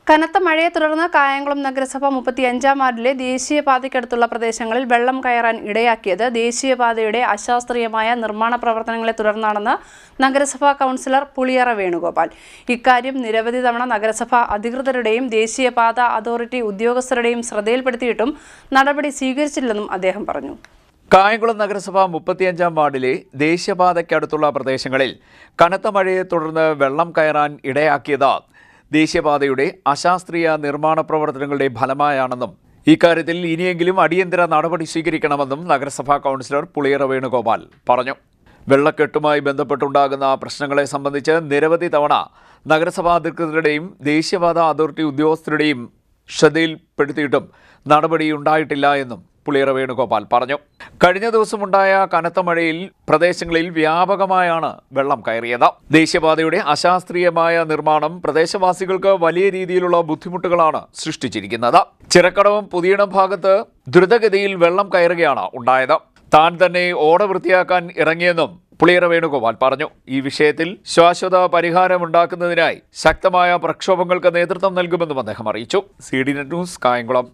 കനത്ത മഴയെ തുടർന്ന് കായംകുളം നഗരസഭ 35-ാം വാർഡിലെ ദേശീയപാതയ്ക്കടുത്തുള്ള പ്രദേശങ്ങളിൽ വെള്ളം കയറാൻ ഇടയാക്കിയത് ദേശീയപാതയുടെ അശാസ്ത്രീയമായ നിർമ്മാണ പ്രവർത്തനങ്ങളെ തുടർന്നാണെന്ന് നഗരസഭാ കൗൺസിലർ പുളിയറ വേണുഗോപാൽ. ഇക്കാര്യം നിരവധി തവണ നഗരസഭാ അധികൃതരുടെയും ദേശീയപാത അതോറിറ്റി ഉദ്യോഗസ്ഥരുടെയും ശ്രദ്ധയിൽപ്പെടുത്തിയിട്ടും നടപടി സ്വീകരിച്ചില്ലെന്നും അദ്ദേഹം പറഞ്ഞു. കായംകുളം നഗരസഭ 35-ാം വാർഡിലെ ദേശീയപാതയ്ക്കടുത്തുള്ള പ്രദേശങ്ങളിൽ കനത്ത മഴയെ തുടർന്ന് വെള്ളം കയറാൻ ഇടയാക്കിയത് ദേശീയപാതയുടെ അശാസ്ത്രീയ നിർമ്മാണ പ്രവർത്തനങ്ങളുടെ ഫലമായാണെന്നും ഇക്കാര്യത്തിൽ ഇനിയെങ്കിലും അടിയന്തര നടപടി സ്വീകരിക്കണമെന്നും നഗരസഭാ കൗൺസിലർ പുളിയറ വേണുഗോപാൽ പറഞ്ഞു. വെള്ളക്കെട്ടുമായി ബന്ധപ്പെട്ടുണ്ടാകുന്ന പ്രശ്നങ്ങളെ സംബന്ധിച്ച് നിരവധി തവണ നഗരസഭാ അധികൃതരുടെയും ദേശീയപാത അതോറിറ്റി ഉദ്യോഗസ്ഥരുടെയും ശ്രദ്ധയിൽപ്പെടുത്തിയിട്ടും നടപടിയുണ്ടായിട്ടില്ല എന്നും പുളിയറ വേണുഗോപാൽ പറഞ്ഞു. കഴിഞ്ഞ ദിവസമുണ്ടായ കനത്ത മഴയിൽ പ്രദേശങ്ങളിൽ വ്യാപകമായാണ് വെള്ളം കയറിയത്. ദേശീയപാതയുടെ അശാസ്ത്രീയമായ നിർമ്മാണം പ്രദേശവാസികൾക്ക് വലിയ രീതിയിലുള്ള ബുദ്ധിമുട്ടുകളാണ് സൃഷ്ടിച്ചിരിക്കുന്നത്. ചിറക്കടവും പുതിയിടം ഭാഗത്ത് ദ്രുതഗതിയിൽ വെള്ളം കയറുകയാണ് ഉണ്ടായത്. താൻ തന്നെ ഓട വൃത്തിയാക്കാൻ ഇറങ്ങിയെന്നും പുളിയറ വേണുഗോപാൽ പറഞ്ഞു. ഈ വിഷയത്തിൽ ശാശ്വത പരിഹാരമുണ്ടാക്കുന്നതിനായി ശക്തമായ പ്രക്ഷോഭങ്ങൾക്ക് നേതൃത്വം നൽകുമെന്നും അദ്ദേഹം അറിയിച്ചു. CDNet news, Kayamkulam.